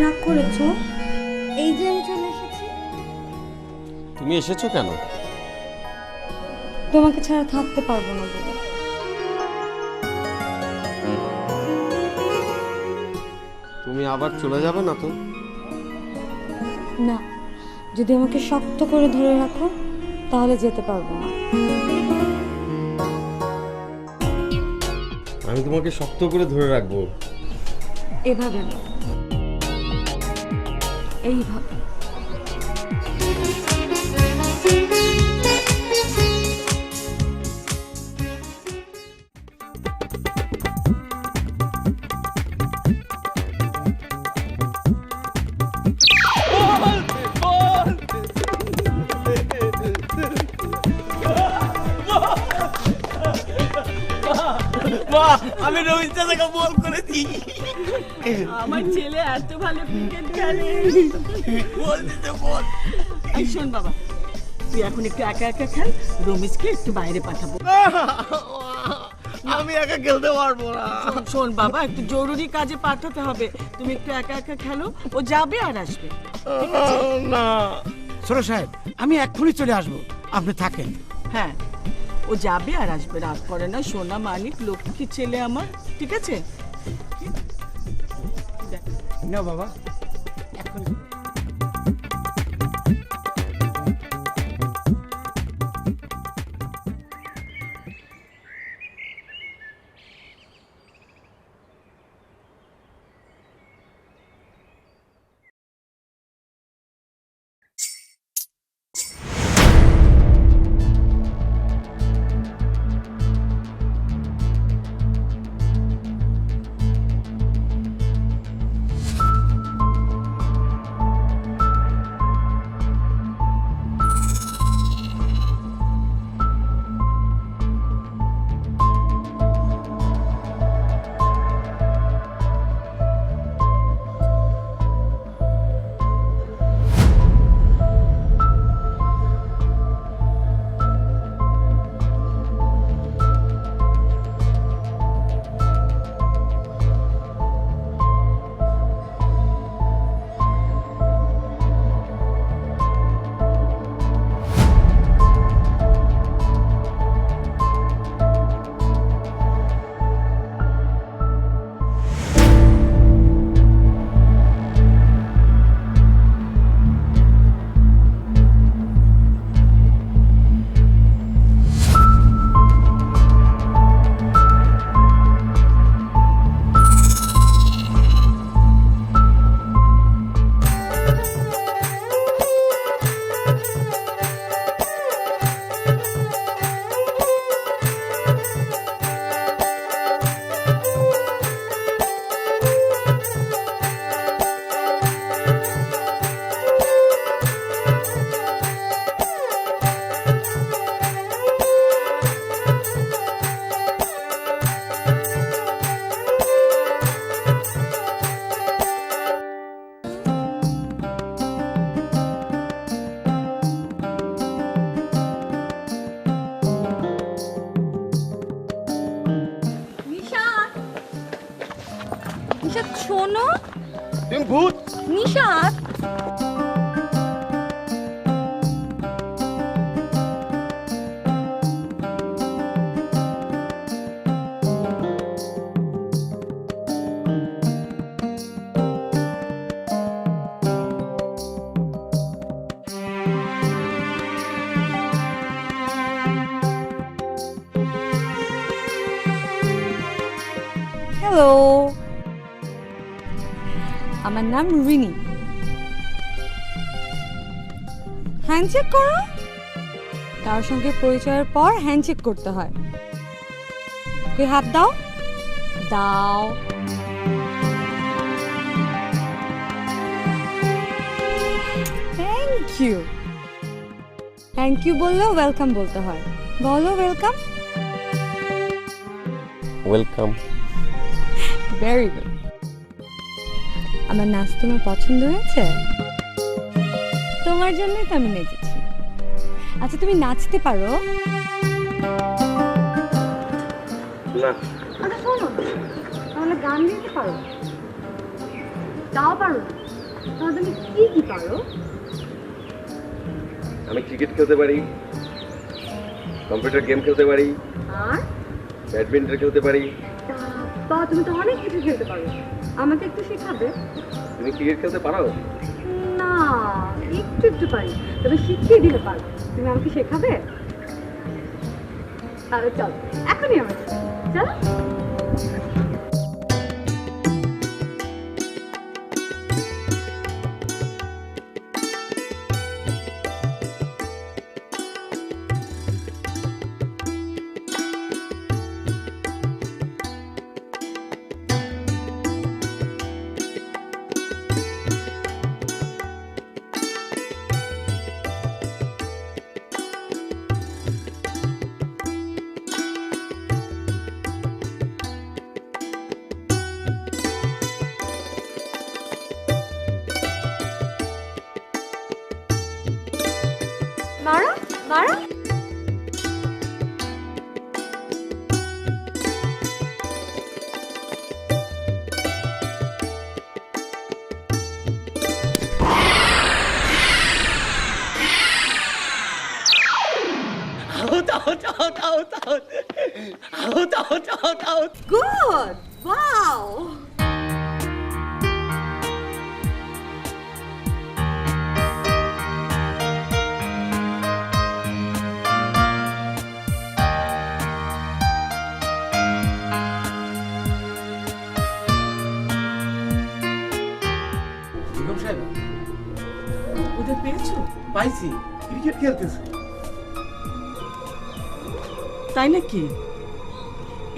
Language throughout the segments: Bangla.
রাগ করেছো? এই যে আমি চলে এসেছি। তুমি এসেছো কেন? তোমাকে ছাড়া থাকতে পারবো না বলে। তুমি আবার চলে যাবে না তো? না, যদি আমাকে শক্ত করে ধরে রাখো তাহলে যেতে পারবো না। আমি তোমাকে শক্ত করে ধরে রাখবো। এভাবে না, এইভাবে। আমি রবীন্দ্র চাচাকে বল করেছি। আমার ছেলে এত ভালো ক্রিকেট খেলে। বল দিতে বল। এই শোন বাবা, তুই এখন একটু একা একা খেল, রমেশকে একটু বাইরে পাঠাবো। আমি একা খেলতে পারবো না। শোন বাবা, একটু জরুরি কাজে পাঠাতে হবে, তুমি একটু একা একা খেলো, ও যাবে আর আসবে। না ছোট সাহেব, আমি এক্ষুনি চলে আসবো, আপনি থাকেন। হ্যাঁ, ও যাবে আর আসবে, রাগ করে না। সোনা মানিক লক্ষ্মী ছেলে আমার, ঠিক আছে? না বাবা, এক্ষুনি। নিশাত শোনো। তুমি ভূত? নিশাত, হ্যালো, আমার নাম রিনি। হ্যান্ডশেক করো। কারোর সঙ্গে পরিচয়ের পর হ্যান্ডশেক করতে হয়। তুই হাত দাও। দাও। Thank you. থ্যাংক ইউ বললেও ওয়েলকাম বলতে হয়। বলো ওয়েলকাম। ওয়েলকাম। Very good. আমার নাচ তোমার পছন্দ হয়েছে? তোমার জন্যই তো আমি নেচেছি। আচ্ছা, তুমি নাচতে পারো? না। আচ্ছা শোনো, তাহলে গান গাইতে পারো? তাও পারো না? তাহলে তুমি কি কি পারো? আমি ক্রিকেট খেলতে পারি, কম্পিউটার গেম খেলতে পারি, আর ব্যাডমিন্টন খেলতে পারি। বা তুমি তো অনেক কিছু খেলতে পারো, আমাকে একটু শেখাবে? তুমি ক্রিকেট খেলতে পারো? না, একটু একটু পারি, তবে শিখিয়ে দিলে পারো। তুমি আমাকে শেখাবে? তাহলে চল, এখনই আমার চল। মারো মারো। Out, out, out, out, out. Out, out, out, out. Good! Wow! Begum সাহেব ওদের পেয়েছো? পাইছি, ক্রিকেট খেলতেছে। তাই নাকি?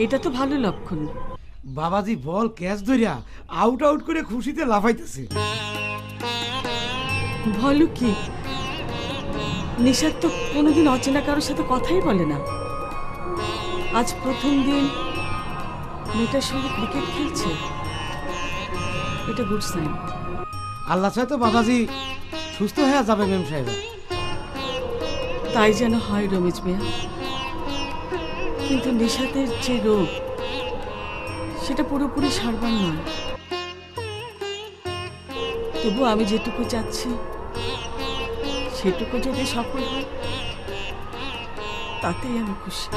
এটা তো ভালো লক্ষণ। বাবাজি বল ক্যাচ ধরিয়া আউট আউট করে খুশিতে লাফাইতেছে। বলো কি, নিশাদ তো কোনোদিন অচেনা কারোর সাথে কথাই বলে না। আজ প্রথম দিন মেয়েটার সঙ্গে ক্রিকেট খেলছে, এটা গুড সাইন। আল্লাহ চায় তো বাবাজি সুস্থ হয়ে যাবে মেম সাহেব। তাই যেন হয় রমেশ মিয়া, কিন্তু নিশাতের যে রোগ সেটা পুরোপুরি সারবার নয়। তবু আমি যেটুকু চাচ্ছি সেটুকু যদি সফল হয় তাতেই আমি খুশি।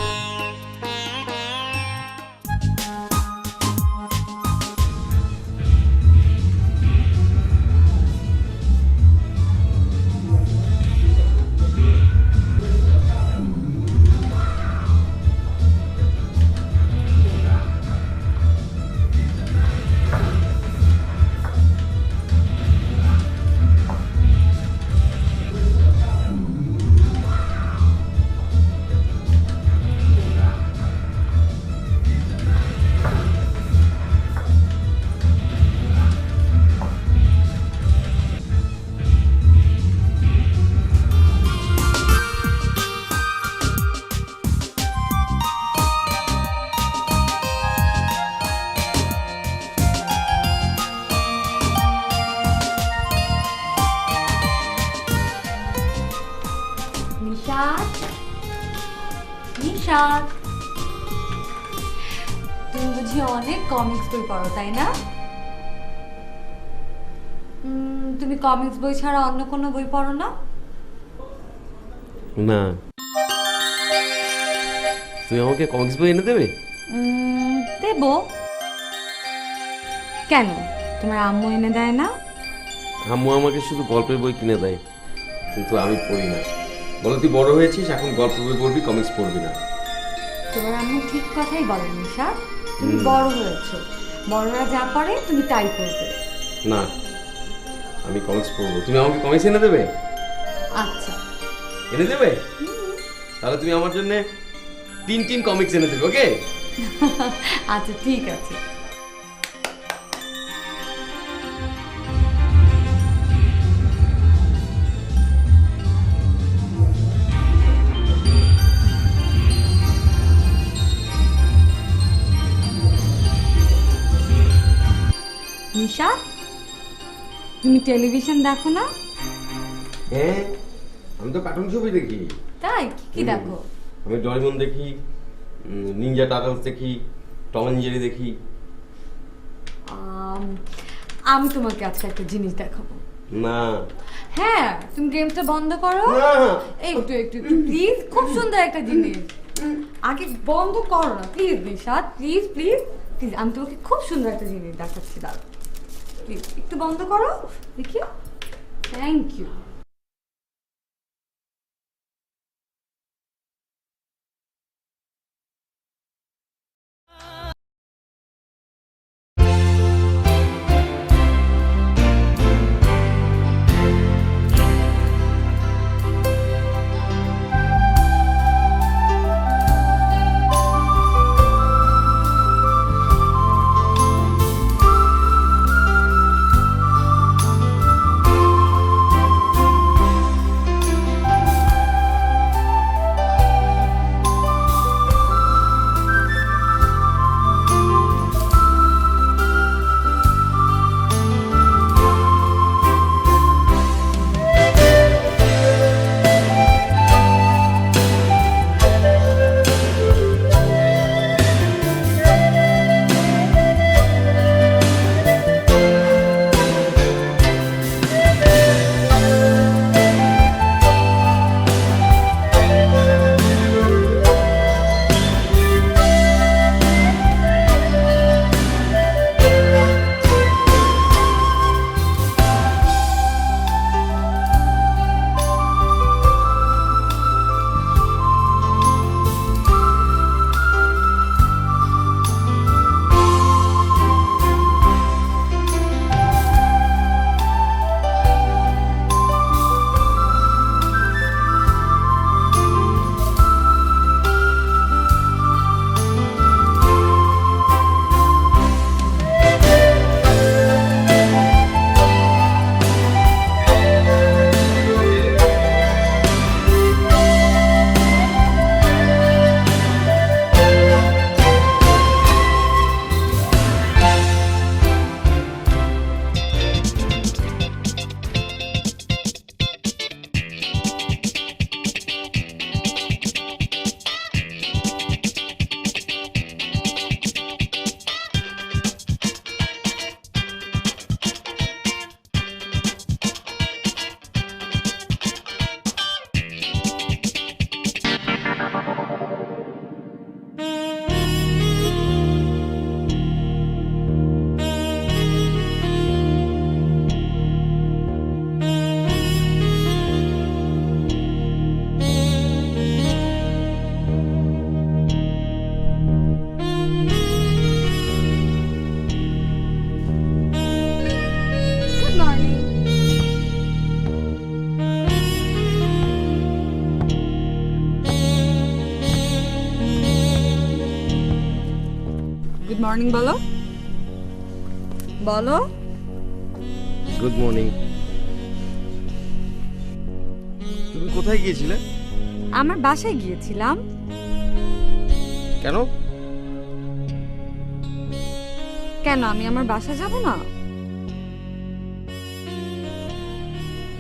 নিশাদ, নিশাদ, তুমি বুঝি অনেক কমিক্স বই পড়ো, তাই না? তুমি কমিক্স বই ছাড়া অন্য কোনো বই পড়ো না? না। তুমি আমাকে কমিক্স বই এনে দেবে? দেব। কেন, তোমার আম্মু এনে দেয় না? আম্মু আমাকে শুধু গল্পের বই কিনে দেয়, কিন্তু আমি পড়ি না। বলো, তুই বড় হয়েছিস, এখন গল্পের বই পড়বি, কমিক্স পড়বি না। তোমার আম্মু ঠিক কথাই বলে নিশাদ, তুমি বড় হয়েছো, বড়রা যা পারে তুমি তাই করবে। না, আমি কমিক্স পড়বো। তুমি আমাকে কমিক্স এনে দেবে? আচ্ছা, এনে দেবে? তাহলে তুমি আমার জন্য তিন কমিক্স এনে দেবে, ওকে? আচ্ছা ঠিক আছে। নিশা, তুমি টেলিভিশন দেখো না? হ্যাঁ, আমি তো কার্টুন ছবি দেখি। তাই? কি কি দেখো? আমি ডোরেমন দেখি, নিনজা টার্টলস দেখি, টম এন্ড জেরি দেখি। আমি তোমাকে আজকে একটা জিনিস দেখাবো। না হ্যাঁ, তুমি গেমটা বন্ধ করো। না। একটু একটু প্লিজ, খুব সুন্দর একটা জিনিস। আগে বন্ধ করো না please Nishad, please please please. আমি তোমাকে খুব সুন্দর একটা জিনিস দেখাচ্ছি, দাঁড়াও প্লিজ একটু বন্ধ করো দেখি। Thank you. গুড মর্নিং বলো বলো। Good morning. তুমি কোথায় গিয়েছিলে? আমার বাসায় গিয়েছিলাম। কেন? কেন আমি আমার বাসায় যাব না?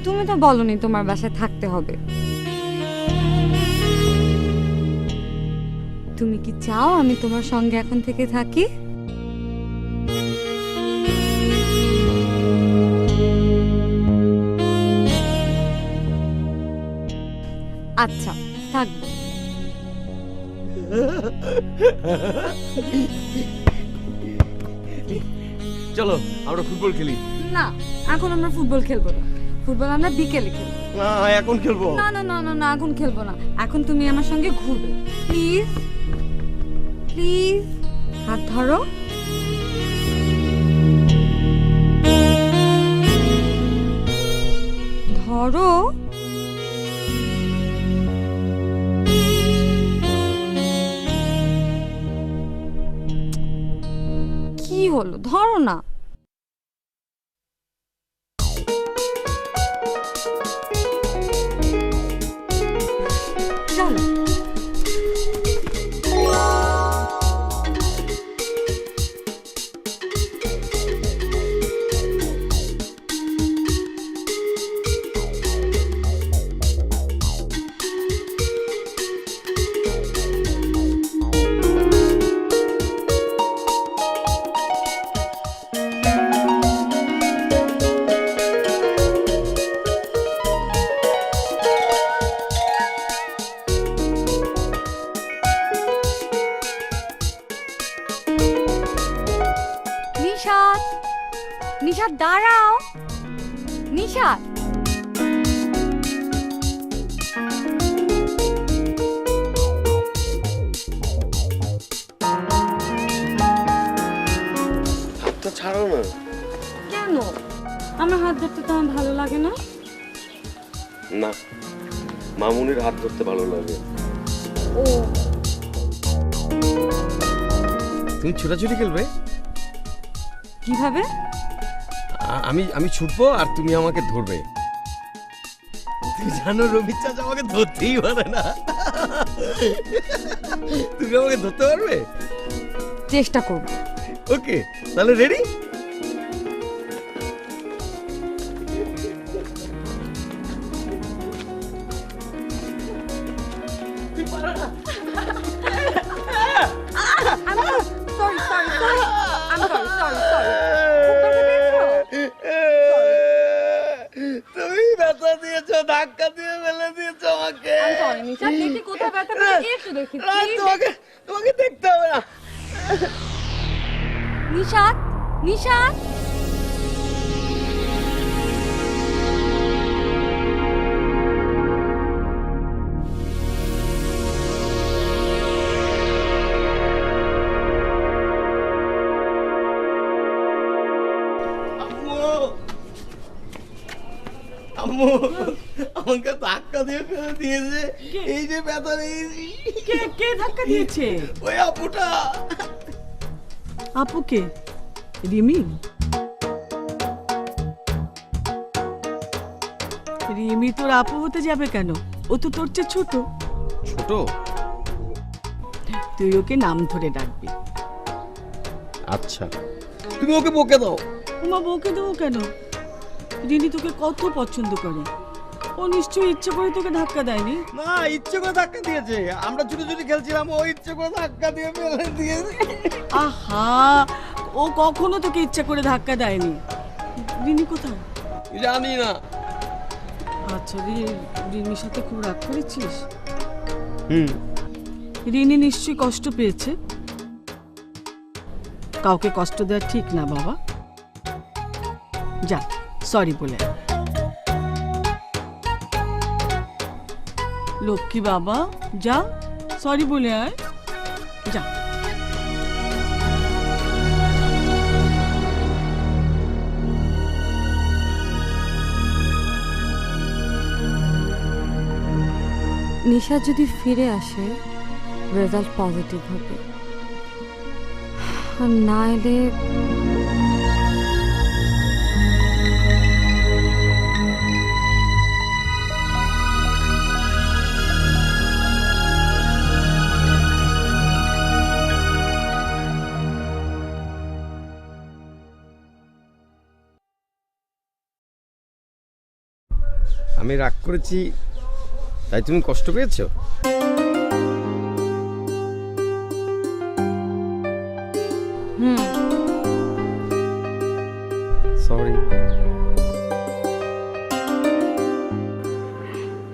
তুমি তো বলনি তোমার বাসায় থাকতে হবে। তুমি কি চাও আমি তোমার সঙ্গে এখন থেকে থাকি? আচ্ছা থাকবো। চলো আমরা ফুটবল খেলি। না, এখন আমরা ফুটবল খেলবো না। ফুটবল আমরা বিকেলে খেলবো। না এখন খেলবো। না না না না না, এখন খেলবো না। এখন তুমি আমার সঙ্গে ঘুরবে প্লিজ প্লিজ। হাত ধরো। ধরো। কি হলো, ধরো না। চলো। নিশাত, নিশাত দাঁড়াও, নিশাত। হাতটা ছাড়ো না। কেন? আমার হাত ধরতে তো আমার ভালো লাগে না। না, মামুনির হাত ধরতে ভালো লাগে। ও তুমি ছোটাছুটি খেলবে? কিভাবে? আমি আমি ছুটবো আর তুমি আমাকে ধরবে। তুমি জানো রবি চাচা আমাকে ধরতেই পারে না। তুমি আমাকে ধরতে পারবে? চেষ্টা করব। ওকে, তাহলে রেডি? তুমি ব্যথা দিয়েছো, ধাক্কা দিয়ে ফেলে দিয়েছো আমাকে। তোমাকে দেখতে হবে না। নিশাত, নিশাত। আম্মু, আমাকে ধাক্কা দিয়ে ফেলে দিয়েছে। এই যে ব্যথা পেয়েছি। কে কে ধাক্কা দিয়েছে? ওই আপুটা। আপুকে? রিমি? রিমি তোর আপু হতে যাবে কেন? ও তো তোর চেয়ে ছোট। ছোট? তুই ওকে নাম ধরে ডাকবি। আচ্ছা, তুমি ওকে বকে দাও। উমা, বউকে দেবো কেন? রিনি তোকে কত পছন্দ করে। ও নিশ্চয়ই ইচ্ছে করে তোকে ধাক্কা দেয়নি। না, ইচ্ছে করে ধাক্কা দিয়েছে। আমরা ছুটোছুটি খেলছিলাম, ও ইচ্ছে করে ধাক্কা দিয়ে ফেলে দিয়েছে। আহা, ও কখনো তোকে ইচ্ছা করে ধাক্কা দেয়নি। রিনি কোথায়? জানি না। আচ্ছা, রিনির সাথে খুব রাগ করেছিস? হুম। রিনি নিশ্চয়ই কষ্ট পেয়েছে। কাউকে কষ্ট দেওয়া ঠিক না বাবা। যা, সরি বলে আয়। লক্ষ্মী বাবা, যা সরি বলে আয়, যা। নিশা যদি ফিরে আসে, রেজাল্ট পজিটিভ হবে। আর না এলে আমি রাগ করেছি তাই তুমি কষ্ট পেয়েছো? সরি।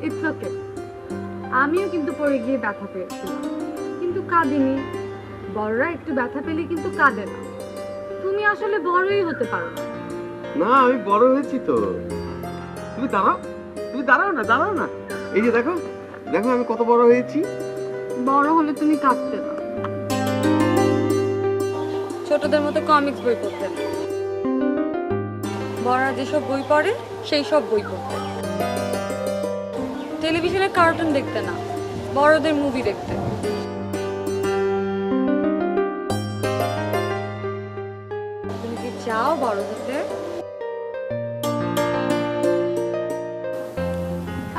It's okay. আমিও কিন্তু পড়ে গিয়ে ব্যথা পেয়েছিলাম, কিন্তু কাঁদিনি। বড়রা একটু ব্যথা পেলে কিন্তু কাঁদে না। তুমি আসলে বড়ই হতে পারো না। না, আমি বড় হয়েছি তো। তুমি দাঁড়াও, তুমি দাঁড়াও না, দাঁড়াও না। এই যে দেখো, দেখো আমি কত বড় হয়েছি। বড় হলে তুমি কাঁদতে না। ছোটদের মতো কমিক্স বই পড়তে না। বড়রা যেসব বই পড়ে সেই সব বই পড়তে। টেলিভিশনে কার্টুন দেখতে না, বড়দের মুভি দেখতে। তুমি কি চাও বড় হতে?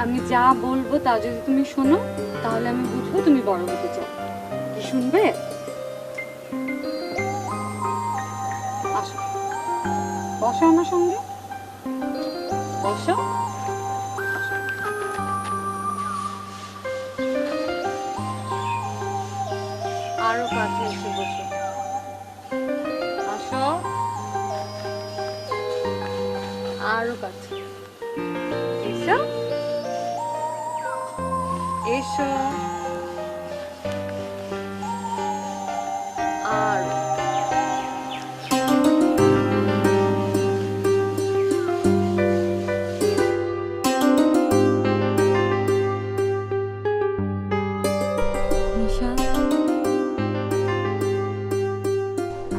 আমি যা বলবো তা যদি তুমি শোনো, তাহলে আমি বুঝবো তুমি বড় হতে চাও। কি শুনবে? আসো, বসো আমার সঙ্গে, বসো। আরো কাছে এসে বসো। আসো, আরো কাছে এসো, এসো। আর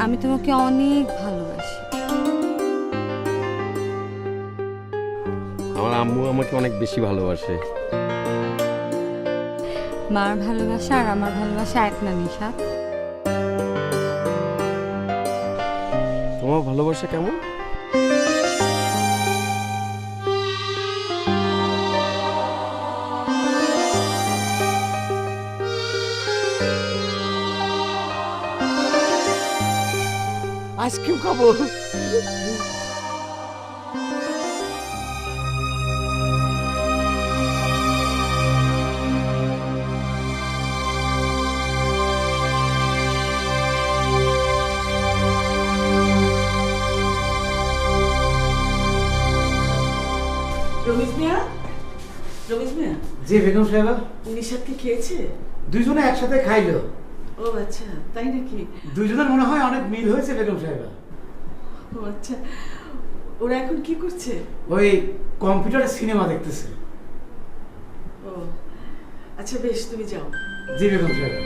আমি তোমাকে অনেক ভালোবাসি। আমার আম্মু আমাকে অনেক বেশি ভালোবাসে। মার ভালোবাসা আর আমার ভালোবাসা এক না নিশাত? তোমার ভালোবাসা কেমন? আইসক্রিম খাবো। রমেশ মিয়া, রমেশ মিয়া, জি বেগম সাহেবা। নিশাত কি খেয়েছে? দুইজনে একসাথে খাইলো। ও আচ্ছা, তাই নাকি? দুইজনের মনে হয় অনেক মিল হয়েছে বেগম সাহেবা। ও আচ্ছা, ওরা এখন কি করছে? ওই কম্পিউটারে সিনেমা দেখতেছে। ও আচ্ছা, বেশ, তুমি যাও। জি বেগম সাহেবা।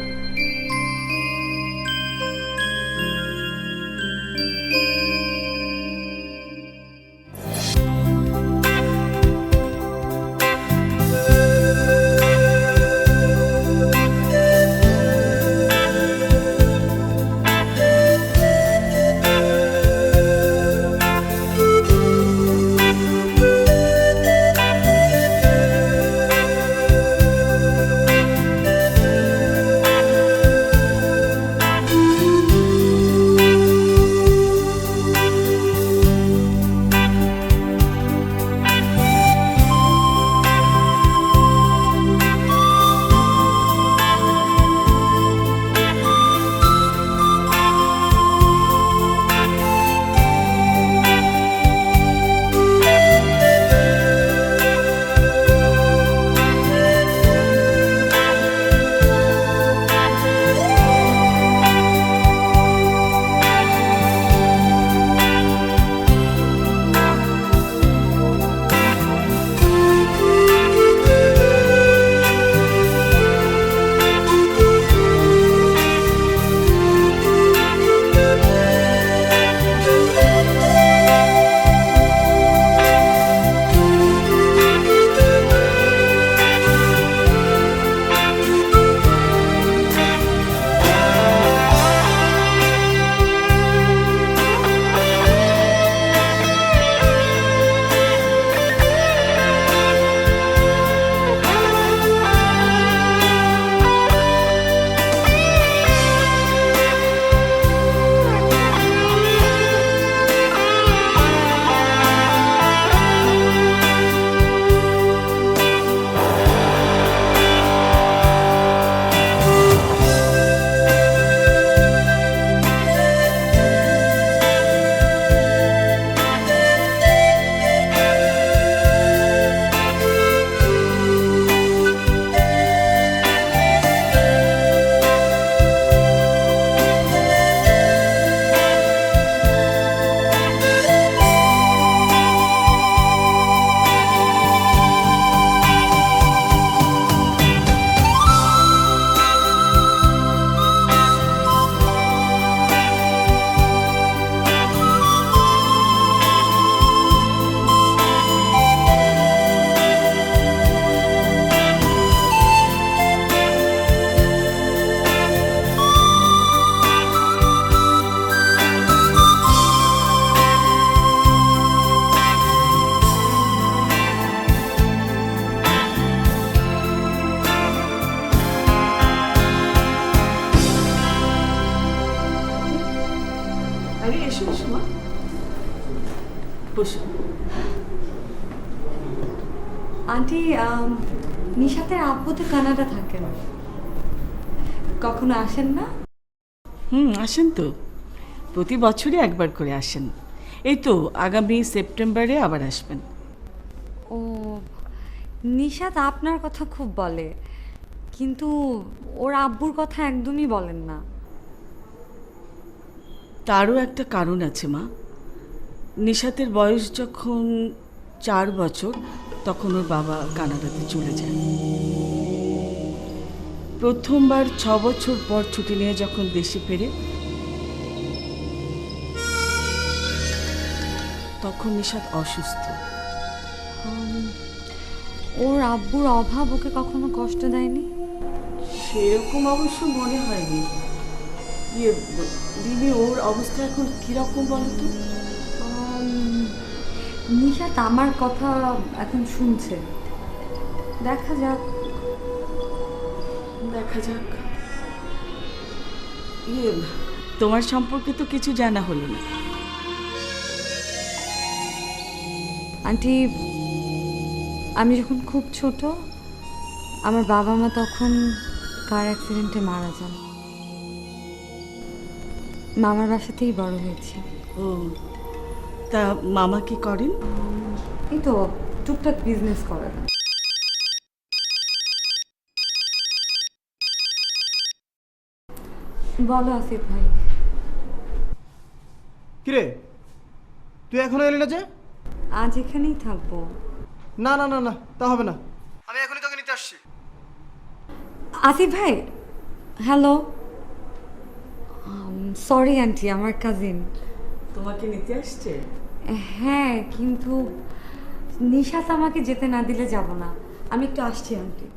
আরে এসো এসো মা, বসো। আন্টি, নিশাতের আব্বু তো কানাডা থাকেন, কখনো আসেন না? আসেন তো, প্রতি বছরই একবার করে আসেন। এই তো আগামী সেপ্টেম্বরে আবার আসবেন। ও, নিশাত আপনার কথা খুব বলে, কিন্তু ওর আব্বুর কথা একদমই বলেন না। তারও একটা কারণ আছে মা। নিশাতের বয়স যখন 4 বছর তখন ওর বাবা কানাডাতে চলে যায়। প্রথমবার 6 বছর পর ছুটি নিয়ে যখন দেশে ফেরে তখন নিশাত অসুস্থ। ওর আব্বুর অভাব ওকে কখনো কষ্ট দেয়নি? সেরকম অবশ্য মনে হয়নি। দিদি, ওর অবস্থা এখন কিরকম বলো তো? নিশাত আমার কথা এখন শুনছে, দেখা যাক। দেখা যাক। তোমার সম্পর্কে তো কিছু জানা হলো না। আন্টি, আমি যখন খুব ছোট, আমার বাবা মা তখন কার অ্যাক্সিডেন্টে মারা যান। মামার বাসাতেই বড় হয়েছি। ও, তা মামা কি করেন? এই তো টুকটাক বিজনেস করেন। বলো আসিফ ভাই। কিরে, তুই এখনো এলি না যে? আজ এখানেই থাকবো। না না না না, তা হবে না, আমি এখনই তোকে নিতে আসছি। আসিফ ভাই, হ্যালো। সরি আন্টি, আমার কাজিন। তোমাকে নিতে আসছে? হ্যাঁ, কিন্তু নিশাত আমাকে যেতে না দিলে যাব না। আমি একটু আসছি আন্টি।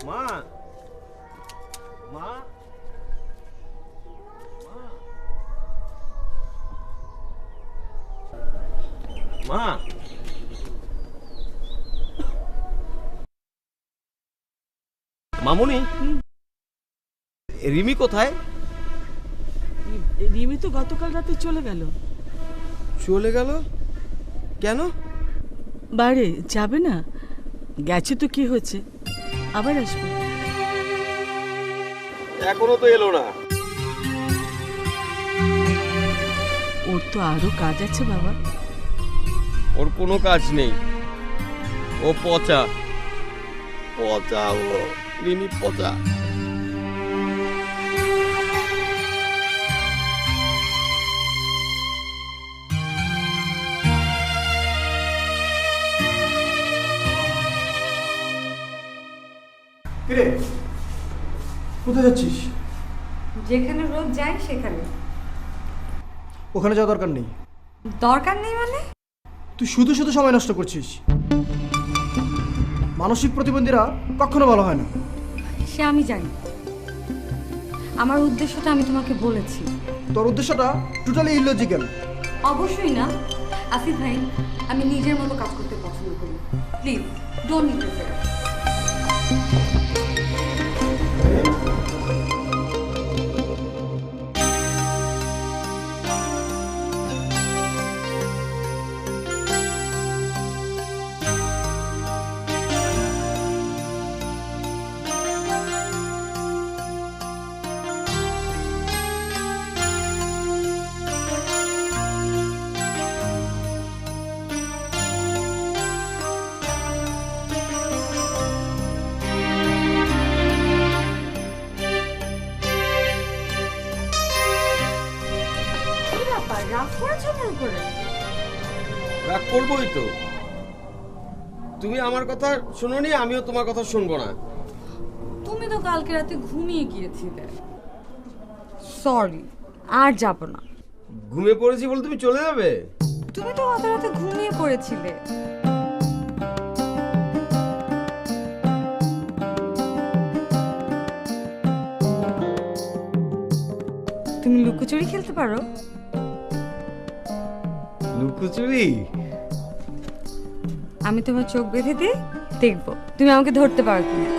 মা, মা, মা, মামুনি, রিমি কোথায়? রিমি তো গতকাল রাতে চলে গেল। চলে গেল কেন? বাইরে যাবে না? গেছে তো কি হয়েছে, আবার আসবে। এখনো তো এলো না। ওর তো আরো কাজ আছে বাবা। ওর কোনো কাজ নেই, ও পচা পচা, ও রিমি পচা। কিরে, কোথায় যাচ্ছিস? যেখানে রোজ যাই সেখানে। ওখানে যাওয়া দরকার নেই। দরকার নেই মানে? তুই শুধু শুধু সময় নষ্ট করছিস। মানসিক প্রতিবন্ধীরা কখনো ভালো হয় না। সে আমি জানি। আমার উদ্দেশ্যটা আমি তোমাকে বলেছি। তোর উদ্দেশ্যটা টোটালি ইলজিক্যাল। অবশ্যই না আসিফ ভাই, আমি নিজের মতো কাজ করতে পছন্দ করি। Please don't interfere. রাগ করেছো আমার উপরে? রাগ করবোই তো। তুমি আমার কথা শোনোনি, আমিও তোমার কথা শুনবো না। তুমি তো কালকে রাতে ঘুমিয়ে গিয়েছিলে। সরি, আর যাব না। ঘুমিয়ে পড়েছি বলে তুমি চলে যাবে? তুমি তো গত রাতে ঘুমিয়ে পড়েছিলে। লুকোচুরি খেলতে পারো? লুকোচুরি? আমি তোমার চোখ বেঁধে দিই, দেখবো তুমি আমাকে ধরতে পারো কিনা।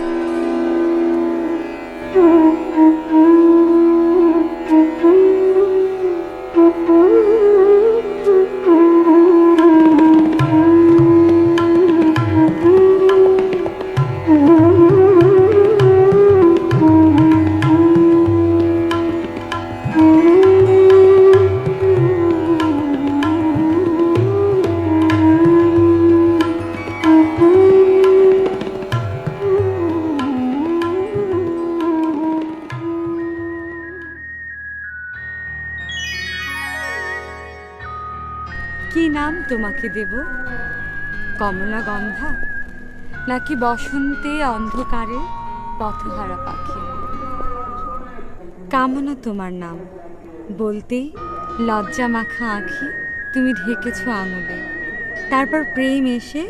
কি নাম তোমাকে দেব? কমলা গন্ধা নাকি বসন্তে অন্ধকারে পথহারা পাখি? কামনা তোমার নাম বলতেই লজ্জা মাখা আঁখি তুমি ঢেকেছো আঙুলে। তারপর প্রেম এসে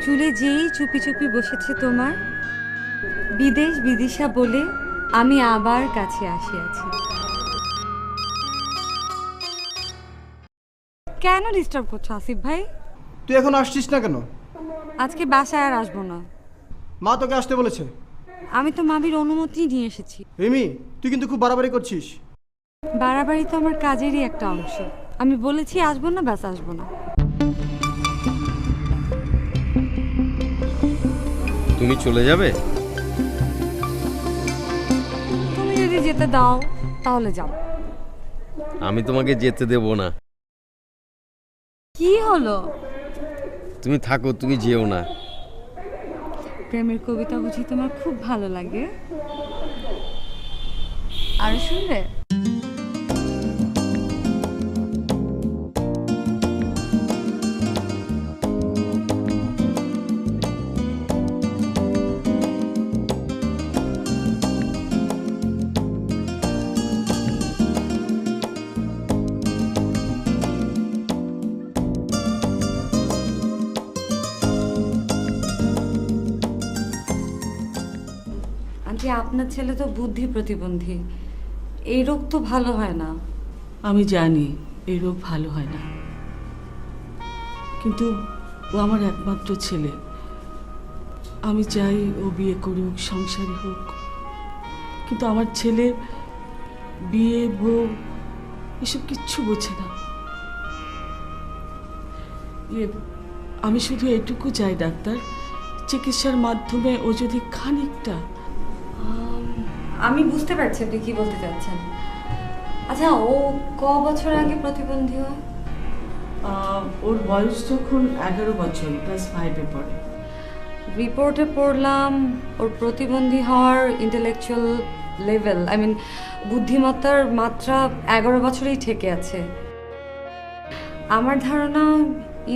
চুলে যেই চুপি চুপি বসেছে তোমার, বিদেশ বিদিশা বলে আমি আবার কাছে আসিয়াছি। কেন ডিস্টার্ব করছো আসিফ ভাই? তুই এখন আসছিস না কেন? আজকে বাসায় আর আসবো না। মা তোকে আসতে বলেছে। আমি তো মামির অনুমতি নিয়ে এসেছি। রিমি, তুই কিন্তু খুব বাড়াবাড়ি করছিস। বাড়াবাড়ি তো আমার কাজেরই একটা অংশ। আমি বলেছি আসবো না, ব্যাস আসবো না। তুমি চলে যাবে? তুমি যদি যেতে দাও তাহলে যাও। আমি তোমাকে যেতে দেব না। কি হলো? তুমি থাকো, তুমি যেও না। প্রেমের কবিতা বুঝি তোমার খুব ভালো লাগে? আর শুনবে? আন্টি, আপনার ছেলে তো বুদ্ধি প্রতিবন্ধী। এই রোগ তো ভালো হয় না। আমি জানি এই রোগ ভালো হয় না, কিন্তু ও আমার একমাত্র ছেলে। আমি চাই ও বিয়ে করুক, সংসারী হোক, কিন্তু আমার ছেলে বিয়ে বউ এসব কিচ্ছু বোঝে না। আমি শুধু এটুকু চাই ডাক্তার, চিকিৎসার মাধ্যমে ও যদি খানিকটা। আমি বুঝতে পারছি আপনি কি বলতে চাচ্ছেন। আচ্ছা, ও ক বছর আগে প্রতিবন্ধী হয়? ওর বয়স যখন 11 বছর, ক্লাস 5-এ পড়ে। রিপোর্টে পড়লাম ওর প্রতিবন্ধী হওয়ার ইন্টেলেকচুয়াল লেভেল, বুদ্ধিমত্তার মাত্রা 11 বছরেই ঠেকে আছে। আমার ধারণা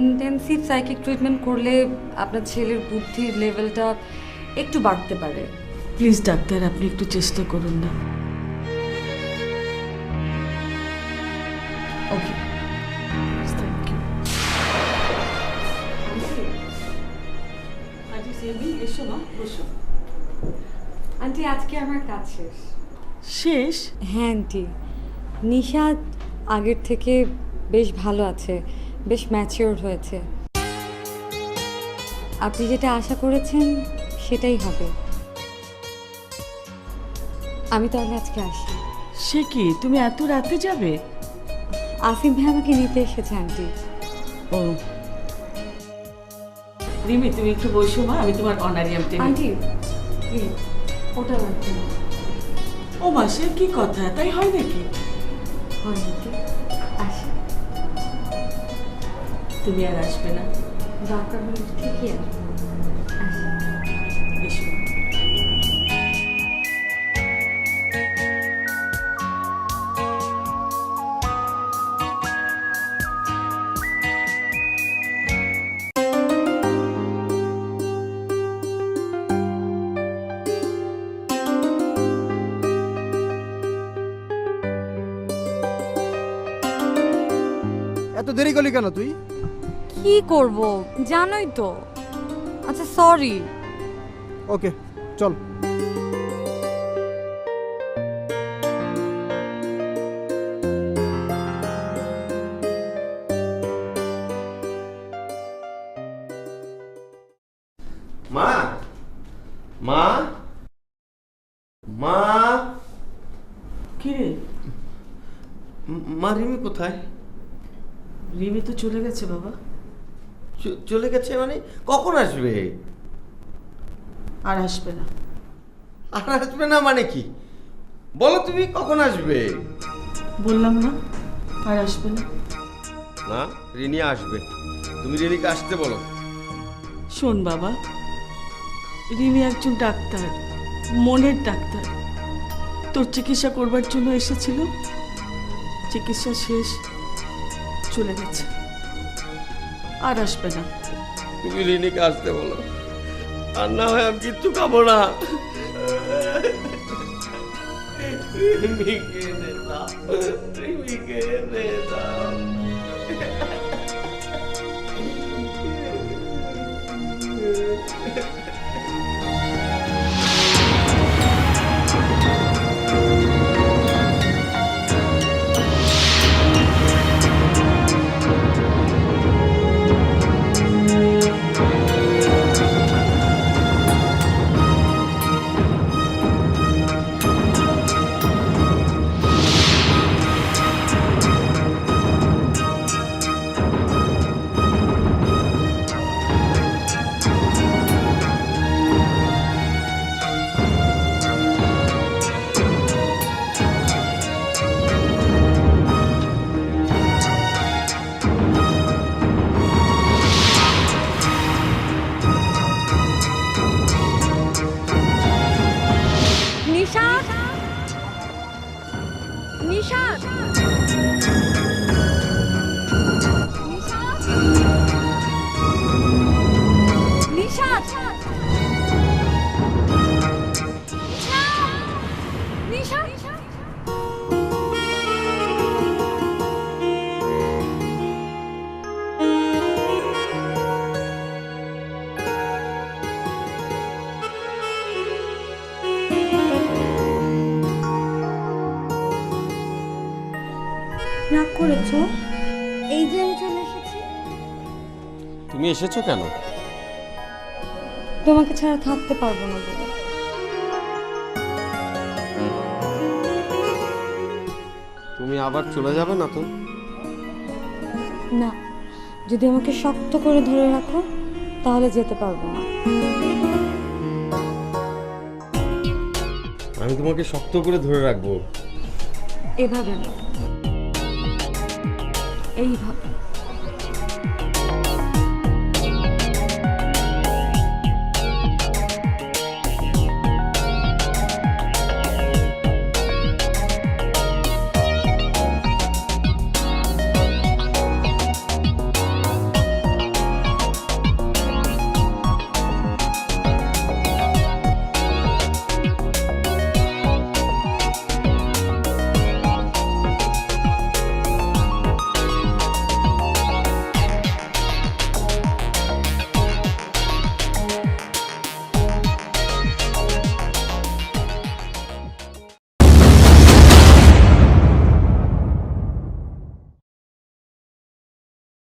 ইন্টেন্সিভ সাইকিক ট্রিটমেন্ট করলে আপনার ছেলের বুদ্ধির লেভেলটা একটু বাড়তে পারে। প্লিজ ডাক্তার, আপনি একটু চেষ্টা করুন না। ওকে, থ্যাংক ইউ। এসো মা, বসো। আন্টি, আজকে আমার কাজ শেষ। শেষ? হ্যাঁ আন্টি, নিশাদ আগের থেকে বেশ ভালো আছে, বেশ ম্যাচিওর হয়েছে। আপনি যেটা আশা করেছেন সেটাই হবে। আমি তাহলে আজকে আসি। সে কি, তুমি এত রাতে যাবে? আসিফ ভাই আমাকে নিতে এসেছে আন্টি। ও রিমি, তুমি একটু বসো মা, আমি তোমার অনারিয়াম আন্টি প্লিজ, ওটা রাখবেন। ও মা, সে কি কথা, তাই হয় নাকি? হয় আন্টি, আসি। তুমি আর আসবে না? দরকার হলে ঠিকই আসবো। আসি। এসো। এত দেরি করলি কেন তুই? কি করব জানোই তো। আচ্ছা সরি। ওকে, চল। মা মা মা কি রে? মা রিমি কোথায়? রিমি তো চলে গেছে বাবা। চলে গেছে মানে? কখন আসবে? আর আসবে না। আর আসবে না মানে কি? বলো তুমি কখন আসবে? বললাম না, আর আসবে না। না, রিনি আসবে। তুমি রিনিকে আসতে বলো। শোন বাবা, রিমি একজন ডাক্তার, মনের ডাক্তার। তোর চিকিৎসা করবার জন্য এসেছিল, চিকিৎসা শেষ, চলে গেছে, আর আসবে না। তুমি রিনিকে আসতে বলো, আর না হয় আমি কিচ্ছু খাবো না। রিমিকে এনে দাও, রিমিকে এনে দাও। নিশাদ, নিশাদ, নিশাদ, নিশাদ, নিশাদ, নিশাদ। রাগ করেছো? এই যে আমি চলে এসেছি। তুমি এসেছো কেন? তোমাকে ছাড়া থাকতে পারবো না বলে। তুমি আবার চলে যাবে না তো? না, যদি আমাকে শক্ত করে ধরে রাখো তাহলে যেতে পারবো না। আমি তোমাকে শক্ত করে ধরে রাখবো। এভাবে না, এইভাবে।